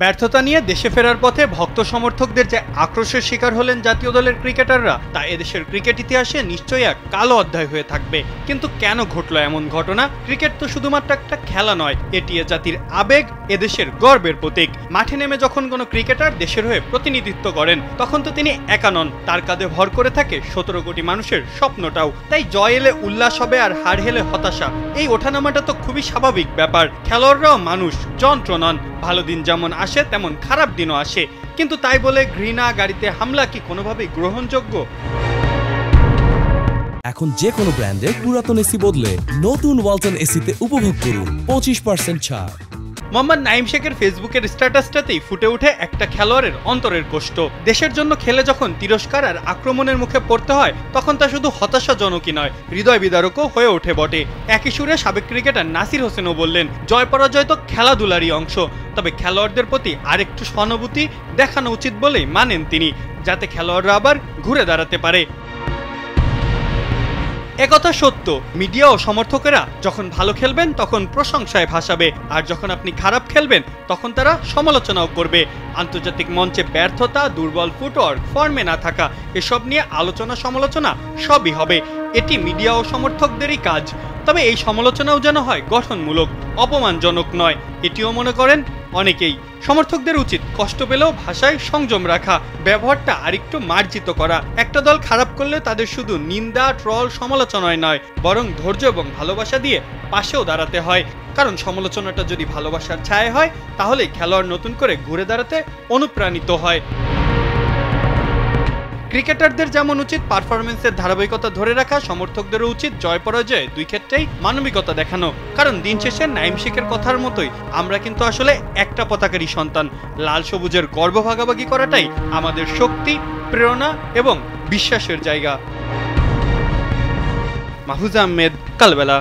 ব্যর্থতা নিয়ে দেশে ফেরার পথে ভক্ত সমর্থকদের যে আক্রোশের শিকার হলেন জাতীয় দলের ক্রিকেটাররা, তা এদেশের ক্রিকেট ইতিহাসে নিশ্চয়ই এক কালো অধ্যায় হয়ে থাকবে। কিন্তু কেন ঘটলো এমন ঘটনা? ক্রিকেট তো শুধুমাত্র একটা খেলা নয়, এটি এ জাতির আবেগ, এদেশের গর্বের প্রতীক। মাঠে নেমে যখন কোনো ক্রিকেটার দেশের হয়ে প্রতিনিধিত্ব করেন, তখন তো তিনি একা নন, তার কাঁধে ভর করে থাকে 17 কোটি মানুষের স্বপ্নটাও। তাই জয় এলে উল্লাস হবে আর হার হেলে হতাশা, এই ওঠানামাটা তো খুবই স্বাভাবিক ব্যাপার। খেলোয়াড়রাও মানুষ, যন্ত্র নন। ভালো দিন যেমন আসে তেমন খারাপ দিনও আসে, কিন্তু তাই বলে ঘৃণা, গাড়িতে হামলা কি কোনোভাবেই গ্রহণযোগ্য? এখন যে কোনো ব্র্যান্ডের পুরাতন এসি বদলে নতুন ওয়ালটন এসিতে উপভোগ করুন 25% ছাড়। মোহাম্মদ নাঈম শেখের ফেসবুকের স্ট্যাটাসটাতেই ফুটে ওঠে একটা খেলোয়াড়ের অন্তরের কষ্ট। দেশের জন্য খেলে যখন তিরস্কার আর আক্রমণের মুখে পড়তে হয়, তখন তা শুধু হতাশাজনকই নয়, হৃদয় বিদারকও হয়ে ওঠে বটে। একই সুরে সাবেক ক্রিকেটার নাসির হোসেনও বললেন, জয় পরাজয় তো খেলাধুলারই অংশ, তবে খেলোয়াড়দের প্রতি আরেকটু সহানুভূতি দেখানো উচিত বলেই মানেন তিনি, যাতে খেলোয়াড়রা আবার ঘুরে দাঁড়াতে পারে। একথা সত্য, মিডিয়া ও সমর্থকেরা যখন ভালো খেলবেন তখন প্রশংসায় ভাসাবে, আর যখন আপনি খারাপ খেলবেন তখন তারা সমালোচনাও করবে। আন্তর্জাতিক মঞ্চে ব্যর্থতা, দুর্বল ফুটওয়ার্ক, ফর্মে না থাকা, এসব নিয়ে আলোচনা সমালোচনা সবই হবে। এটি মিডিয়া ও সমর্থকদেরই কাজ। তবে এই সমালোচনাও যেন হয় গঠনমূলক, অপমানজনক নয়, এটিও মনে করেন অনেকেই। সমর্থকদের উচিত কষ্ট পেলেও ভাষায় সংযম রাখা, ব্যবহারটা আরেকটু মার্জিত করা। একটা দল খারাপ করলে তাদের শুধু নিন্দা, ট্রল, সমালোচনায় নয়, বরং ধৈর্য এবং ভালোবাসা দিয়ে পাশেও দাঁড়াতে হয়। কারণ সমালোচনাটা যদি ভালোবাসার ছায়া হয়, তাহলে খেলোয়াড় নতুন করে ঘুরে দাঁড়াতে অনুপ্রাণিত হয়। ক্রিকেটারদের যেমন উচিত পারফরমেন্সের ধারাবাহিকতা ধরে রাখা, সমর্থকদেরও উচিত জয় পরাজয় দুই ক্ষেত্রেই মানবিকতা দেখানো। কারণ দিন শেষে নাঈম শেখের কথার মতোই আমরা কিন্তু আসলে একটা পতাকারই সন্তান। লাল সবুজের গর্ব ভাগাভাগি করাটাই আমাদের শক্তি, প্রেরণা এবং বিশ্বাসের জায়গা। মাহফুজ আহমেদ, কালবেলা।